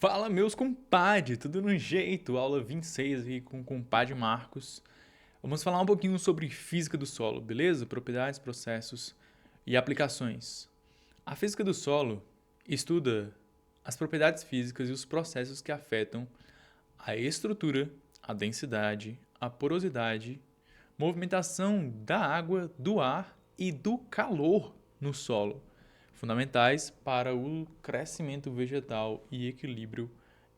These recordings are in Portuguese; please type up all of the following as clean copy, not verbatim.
Fala, meus compadre, tudo no jeito? Aula 26 aqui com o compadre Marcos. Vamos falar um pouquinho sobre física do solo, beleza? Propriedades, processos e aplicações. A física do solo estuda as propriedades físicas e os processos que afetam a estrutura, a densidade, a porosidade, movimentação da água, do ar e do calor no solo, fundamentais para o crescimento vegetal e equilíbrio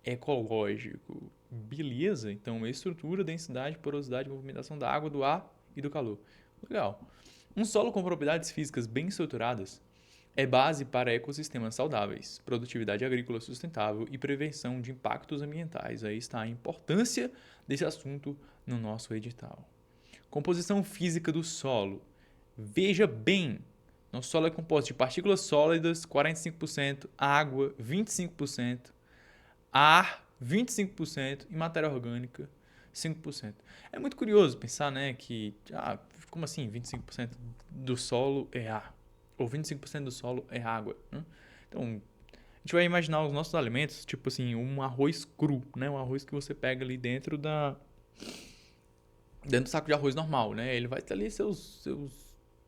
ecológico. Beleza? Então, estrutura, densidade, porosidade, movimentação da água, do ar e do calor. Legal. Um solo com propriedades físicas bem estruturadas é base para ecossistemas saudáveis, produtividade agrícola sustentável e prevenção de impactos ambientais. Aí está a importância desse assunto no nosso edital. Composição física do solo. Veja bem, nosso solo é composto de partículas sólidas, 45%, água, 25%, ar, 25% e matéria orgânica, 5%. É muito curioso pensar, né, que, como assim 25% do solo é ar? Ou 25% do solo é água, né? Então, a gente vai imaginar os nossos alimentos, tipo assim, um arroz cru, né? Um arroz que você pega ali dentro do saco de arroz normal, né? Ele vai ter ali seus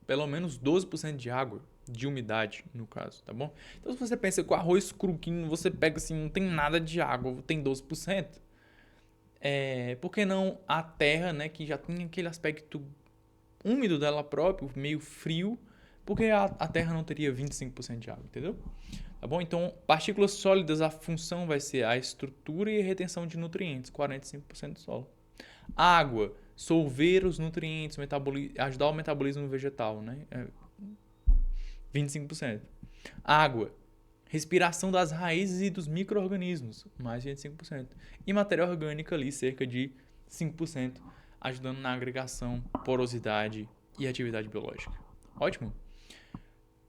pelo menos 12% de água, de umidade, no caso, tá bom? Então, se você pensa que o arroz cru, que você pega assim, não tem nada de água, tem 12%, por que não a terra, né, que já tem aquele aspecto úmido dela própria, meio frio, porque a terra não teria 25% de água, entendeu? Tá bom? Então, partículas sólidas, a função vai ser a estrutura e a retenção de nutrientes, 45% do solo. Água, solver os nutrientes, ajudar o metabolismo vegetal, né? 25%. Água, respiração das raízes e dos micro-organismos, mais de 25%. E matéria orgânica ali, cerca de 5%, ajudando na agregação, porosidade e atividade biológica. Ótimo?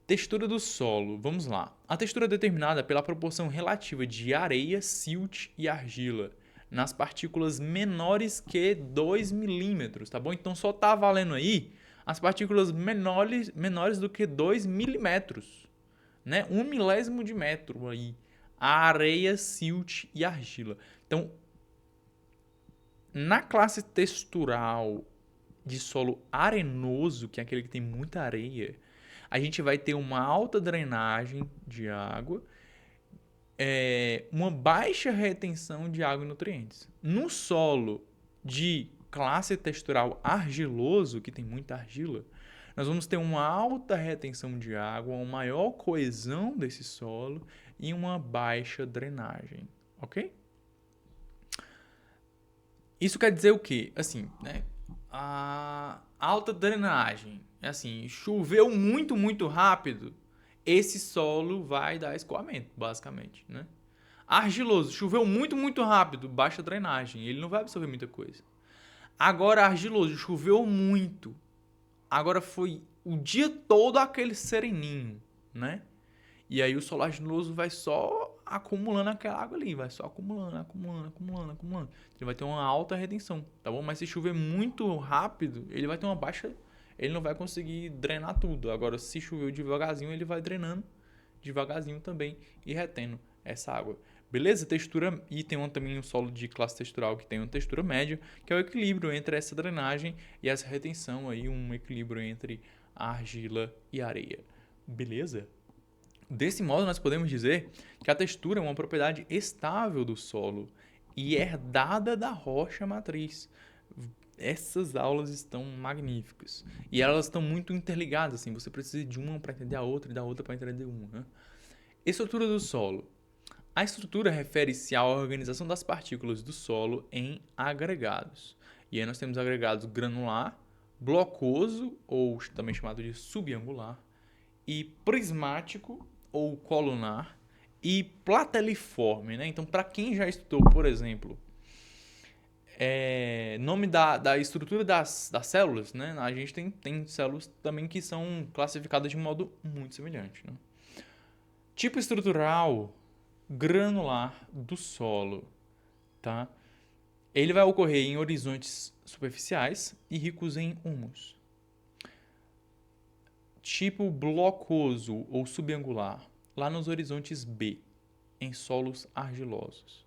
Textura do solo, vamos lá. A textura é determinada pela proporção relativa de areia, silt e argila nas partículas menores que 2 milímetros, tá bom? Então só tá valendo aí as partículas menores do que 2 milímetros, né? 1 milésimo de metro aí. A areia, silt e argila. Então, na classe textural de solo arenoso, que é aquele que tem muita areia, a gente vai ter uma alta drenagem de água, uma baixa retenção de água e nutrientes. No solo de classe textural argiloso, que tem muita argila, nós vamos ter uma alta retenção de água, uma maior coesão desse solo e uma baixa drenagem, ok? Isso quer dizer o quê? Assim, né? A alta drenagem, é assim, choveu muito, muito rápido, esse solo vai dar escoamento, basicamente, né? Argiloso, choveu muito, muito rápido, baixa drenagem, ele não vai absorver muita coisa. Agora, argiloso, choveu muito, agora foi o dia todo aquele sereninho, né? E aí o solo argiloso vai só acumulando aquela água ali, vai só acumulando, acumulando, acumulando, acumulando. Ele vai ter uma alta retenção, tá bom? Mas se chover muito rápido, ele vai ter uma baixa, ele não vai conseguir drenar tudo. Agora, se choveu devagarzinho, ele vai drenando devagarzinho também e retendo essa água. Beleza? Textura, e tem também um solo de classe textural que tem uma textura média, que é o equilíbrio entre essa drenagem e essa retenção aí, um equilíbrio entre a argila e a areia. Beleza? Desse modo, nós podemos dizer que a textura é uma propriedade estável do solo e herdada da rocha matriz. Essas aulas estão magníficas. E elas estão muito interligadas, assim. Você precisa de uma para entender a outra e da outra para entender uma, né? Estrutura do solo. A estrutura refere-se à organização das partículas do solo em agregados. E aí nós temos agregados granular, blocoso, ou também chamado de subangular, e prismático, ou colunar, e plateliforme, né? Então, para quem já estudou, por exemplo, nome da estrutura das células, né? A gente tem células também que são classificadas de um modo muito semelhante, né? Tipo estrutural granular do solo, tá? Ele vai ocorrer em horizontes superficiais e ricos em humus. Tipo blocoso ou subangular, lá nos horizontes B, em solos argilosos.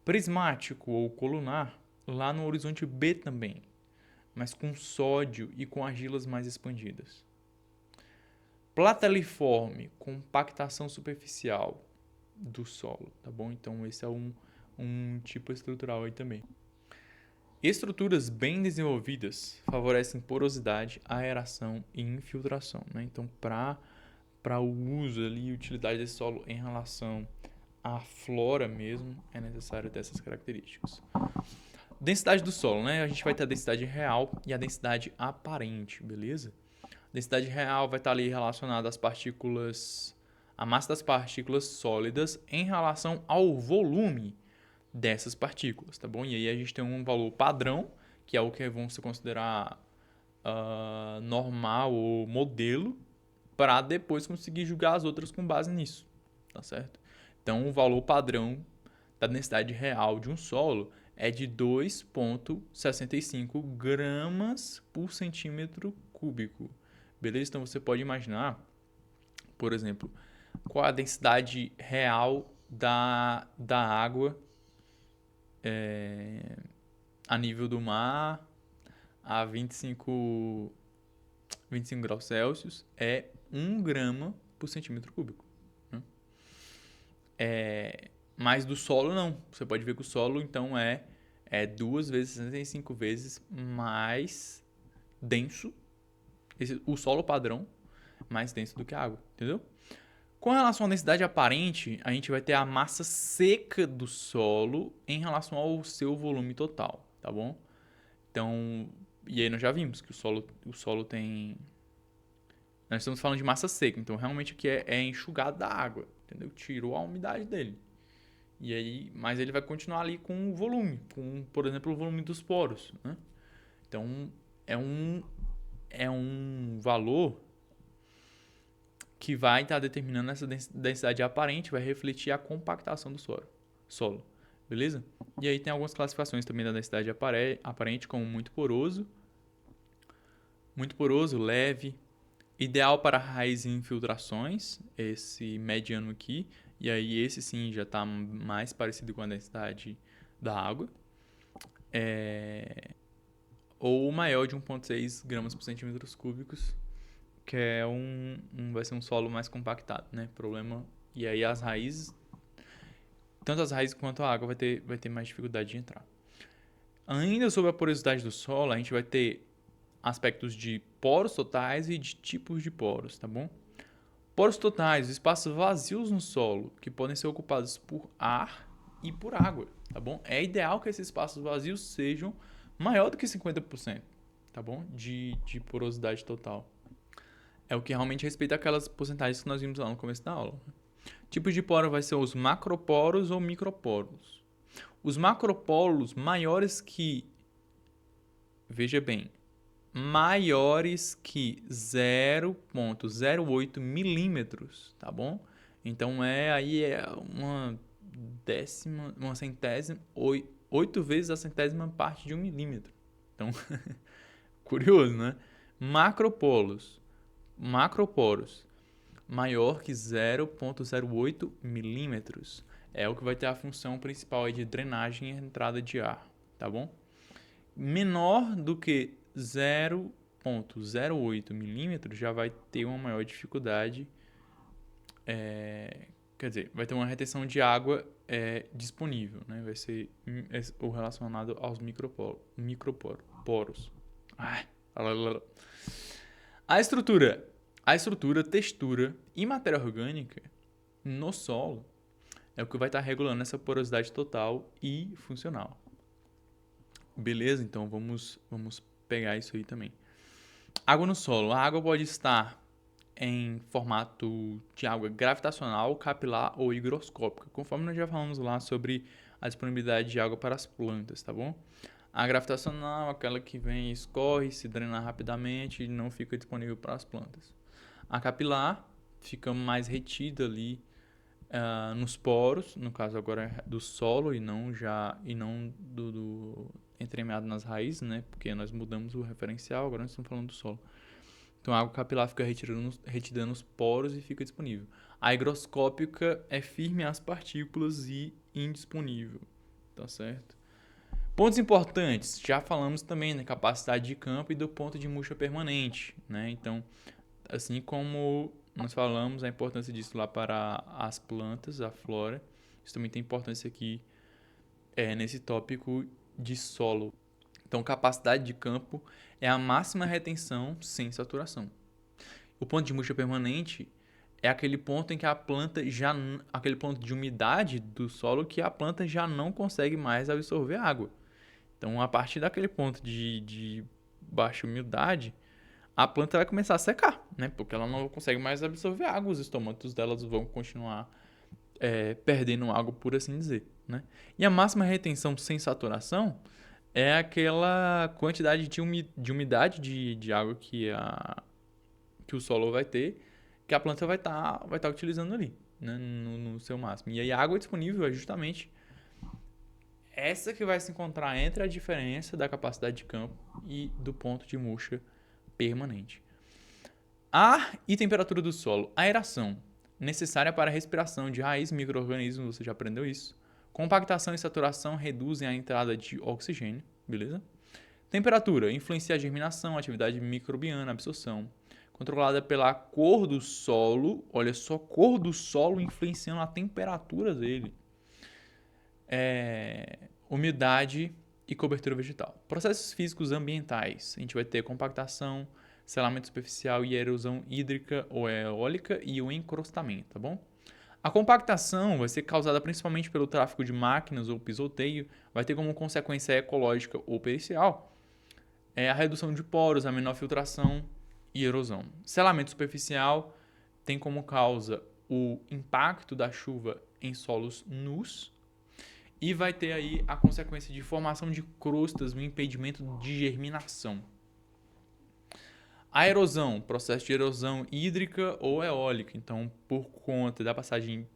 Prismático ou colunar, lá no horizonte B também, mas com sódio e com argilas mais expandidas. Plateliforme, compactação superficial do solo, tá bom? Então esse é um tipo estrutural aí também. Estruturas bem desenvolvidas favorecem porosidade, aeração e infiltração, né? Então para o uso ali e utilidade desse solo em relação à flora mesmo, é necessário ter essas características. Densidade do solo, né? A gente vai ter a densidade real e a densidade aparente, beleza? A densidade real vai estar ali relacionada às partículas, a massa das partículas sólidas em relação ao volume dessas partículas, tá bom? E aí a gente tem um valor padrão, que é o que vão se considerar normal ou modelo, para depois conseguir julgar as outras com base nisso, tá certo? Então o valor padrão da densidade real de um solo é de 2,65 gramas por centímetro cúbico. Beleza? Então você pode imaginar, por exemplo, qual a densidade real da água a nível do mar a 25 graus Celsius é 1 grama por centímetro cúbico. Né? Mas do solo não. Você pode ver que o solo então é 2 vezes 65 vezes mais denso. O solo padrão mais denso do que a água, entendeu? Com relação à densidade aparente, a gente vai ter a massa seca do solo em relação ao seu volume total, tá bom? Então, e aí nós já vimos que o solo tem... Nós estamos falando de massa seca, então realmente aqui é enxugado da água, entendeu? Tirou a umidade dele. E aí, mas ele vai continuar ali com o volume, com, por exemplo, o volume dos poros, né? Então, é um valor que vai estar determinando essa densidade aparente, vai refletir a compactação do solo, beleza? E aí tem algumas classificações também da densidade aparente, como muito poroso, leve, ideal para raízes e infiltrações, esse mediano aqui, e aí esse sim já está mais parecido com a densidade da água, ou maior de 1,6 gramas por centímetros cúbicos, que é vai ser um solo mais compactado, né? Problema, e aí as raízes, tanto as raízes quanto a água vai ter mais dificuldade de entrar. Ainda sobre a porosidade do solo, a gente vai ter aspectos de poros totais e de tipos de poros, tá bom? Poros totais, espaços vazios no solo, que podem ser ocupados por ar e por água, tá bom? É ideal que esses espaços vazios sejam maior do que 50%, tá bom? De porosidade total. É o que realmente respeita aquelas porcentagens que nós vimos lá no começo da aula. Tipos de poro vai ser os macroporos ou microporos. Os macroporos maiores que, veja bem, maiores que 0,08 milímetros, tá bom? Então aí é uma centésima, 8 vezes a centésima parte de 1 milímetro. Então, curioso, né? Macroporos, maior que 0,08 milímetros. É o que vai ter a função principal aí de drenagem e entrada de ar, tá bom? Menor do que 0,08 milímetros já vai ter uma maior dificuldade, quer dizer, vai ter uma retenção de água disponível, né? Vai ser o relacionado aos microporos. A estrutura, textura e matéria orgânica no solo é o que vai estar regulando essa porosidade total e funcional. Beleza? Então vamos pegar isso aí também. Água no solo. A água pode estar em formato de água gravitacional, capilar ou higroscópica, conforme nós já falamos lá sobre a disponibilidade de água para as plantas, tá bom? A gravitacional, aquela que vem e escorre, se drena rapidamente e não fica disponível para as plantas. A capilar fica mais retida ali nos poros, no caso agora do solo e não do entremeado nas raízes, né? Porque nós mudamos o referencial, agora nós estamos falando do solo. Então a água capilar fica retirando os poros e fica disponível. A higroscópica é firme às partículas e indisponível. Tá certo? Pontos importantes. Já falamos também da capacidade de campo e do ponto de murcha permanente, né? Então, assim como nós falamos a importância disso lá para as plantas, a flora, isso também tem importância aqui nesse tópico de solo. Então, capacidade de campo é a máxima retenção sem saturação. O ponto de murcha permanente é aquele ponto em que a planta aquele ponto de umidade do solo que a planta já não consegue mais absorver água. Então, a partir daquele ponto de baixa umidade, a planta vai começar a secar, né? Porque ela não consegue mais absorver água, os estômatos delas vão continuar perdendo água, por assim dizer, né? E a máxima retenção sem saturação é aquela quantidade de umidade de água que o solo vai ter, que a planta vai estar utilizando ali, né? No seu máximo. E aí a água disponível é justamente essa que vai se encontrar entre a diferença da capacidade de campo e do ponto de murcha permanente. Ar e temperatura do solo. Aeração, necessária para a respiração de raízes e micro-organismos, você já aprendeu isso. Compactação e saturação reduzem a entrada de oxigênio, beleza? Temperatura, influencia a germinação, a atividade microbiana, a absorção. Controlada pela cor do solo, olha só, cor do solo influenciando a temperatura dele. Umidade e cobertura vegetal. Processos físicos ambientais. A gente vai ter compactação, selamento superficial e erosão hídrica ou eólica e o encrustamento, tá bom? A compactação vai ser causada principalmente pelo tráfego de máquinas ou pisoteio, vai ter como consequência ecológica ou pericial a redução de poros, a menor filtração e erosão. Selamento superficial tem como causa o impacto da chuva em solos nus, e vai ter aí a consequência de formação de crostas no impedimento de germinação. A erosão, processo de erosão hídrica ou eólica. Então, por conta da passagem,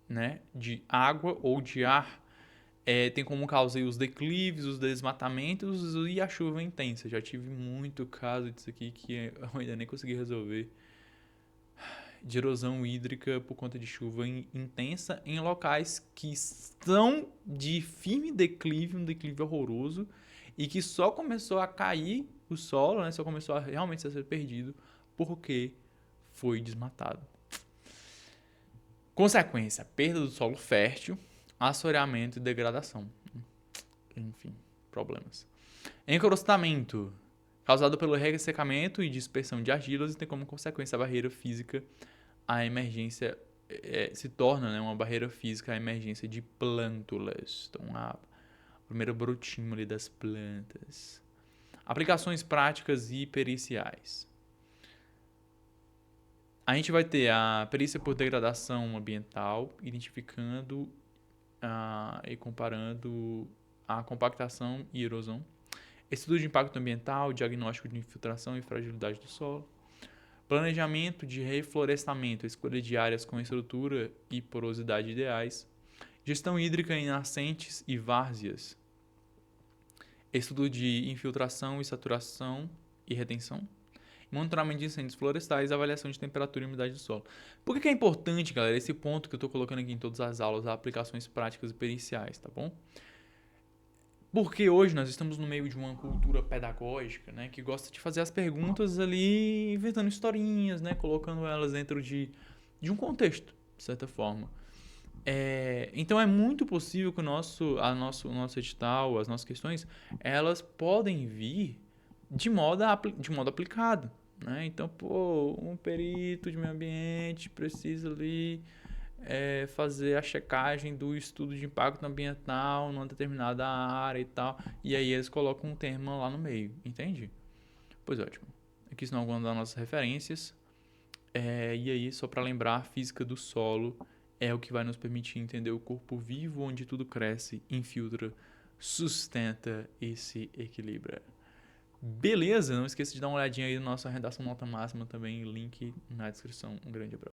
né, de água ou de ar, tem como causa aí os declives, os desmatamentos e a chuva intensa. Já tive muito caso disso aqui que eu ainda nem consegui resolver. De erosão hídrica por conta de chuva intensa em locais que estão de firme declive, um declive horroroso, e que só começou a cair o solo, né, só começou a realmente a ser perdido porque foi desmatado. Consequência, perda do solo fértil, assoreamento e degradação. Enfim, problemas. Encrustamento, causado pelo ressecamento e dispersão de argilas e tem como consequência a barreira física a emergência se torna, né, uma barreira física à emergência de plântulas. Então, o primeiro brotinho ali das plantas. Aplicações práticas e periciais. A gente vai ter a perícia por degradação ambiental, identificando e comparando a compactação e erosão. Estudo de impacto ambiental, diagnóstico de infiltração e fragilidade do solo. Planejamento de reflorestamento, escolha de áreas com estrutura e porosidade ideais. Gestão hídrica em nascentes e várzeas. Estudo de infiltração e saturação e retenção. Monitoramento de incêndios florestais, avaliação de temperatura e umidade do solo. Por que é importante, galera, esse ponto que eu estou colocando aqui em todas as aulas, aplicações práticas e periciais, tá bom? Porque hoje nós estamos no meio de uma cultura pedagógica, né, que gosta de fazer as perguntas ali, inventando historinhas, né, colocando elas dentro de um contexto, de certa forma. Então é muito possível que o nosso edital, as nossas questões, elas podem vir de modo aplicado, né? Então, um perito de meio ambiente precisa ali fazer a checagem do estudo de impacto ambiental numa determinada área e tal, e aí eles colocam um termo lá no meio, entende? Pois ótimo. Aqui são algumas das nossas referências, e aí só para lembrar, a física do solo é o que vai nos permitir entender o corpo vivo onde tudo cresce, infiltra, sustenta e se equilibra. Beleza? Não esqueça de dar uma olhadinha aí na nossa redação nota máxima também, link na descrição. Um grande abraço.